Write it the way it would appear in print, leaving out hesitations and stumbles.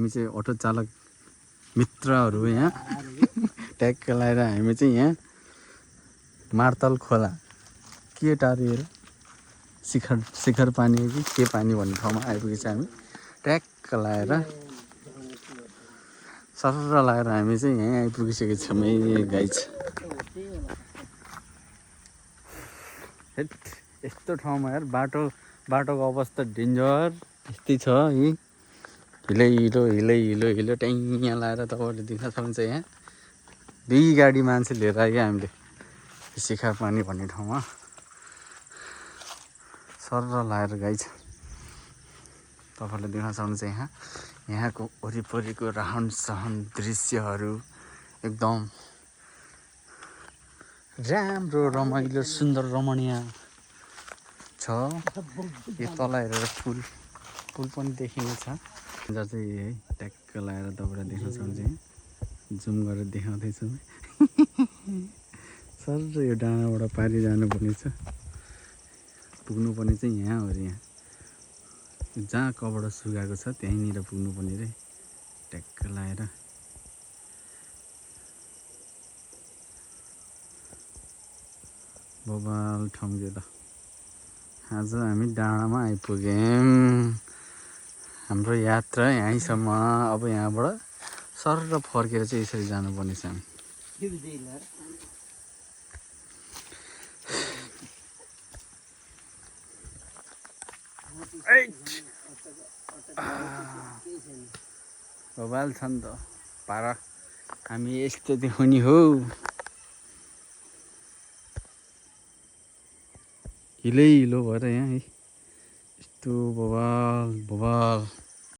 हामी चाहिँ अटो चालक मित्रहरू यहाँ ट्याक्क लगाएर हामी चाहिँ यहाँ मार्तल खोला के टाढो हेर शिखर पानी कि के पानी भन्ने ठाउँमा आइपुगेछ हामी ट्याक्क लगाएर सरर लगाएर हामी चाहिँ यहीँ आइपुगिसकेको छौँ है गाइज। यस्तो ठाउँमा यार बाटोको अवस्था डेन्जर यस्तै छ है। हिलो ट्याङ लगाएर तपाईँहरूले देख्न सक्नुहुन्छ यहाँ 2 गाडी मान्छे लिएर आयो हामीले शिखर पानी भन्ने ठाउँमा सरर लगाएर गाइज। तपाईँहरूले देख्न सक्नुहुन्छ यहाँको वरिपरिको रहन सहन दृश्यहरू एकदम राम्रो रमाइलो सुन्दर रमणीय छ। यो तल हेरेर पुल पनि देखिनेछ जहाँ चाहिँ है ट्याक्क लगाएर तपाईँलाई देख्न सक्नुहुन्छ जुम गरेर देखाउँदैछु सर यो डाँडाबाट पारि जानुपर्ने छ पुग्नुपर्ने चाहिँ यहाँ हो। यहाँ जहाँ कबाट सुकाएको छ त्यहीँनिर पुग्नुपर्ने रे ट्याक्क लगाएर। बबाल ठाउँ त्यो त। आज हामी डाँडामा आइपुग्यौँ। हाम्रो यात्रा यहीँसम्म। अब यहाँबाट सरर फर्केर चाहिँ यसरी जानुपर्ने छ हामी। बबाल छ नि त पारा हामी यस्तो देखाउने हो। हिलो भएर यहाँ है यस्तो बबाल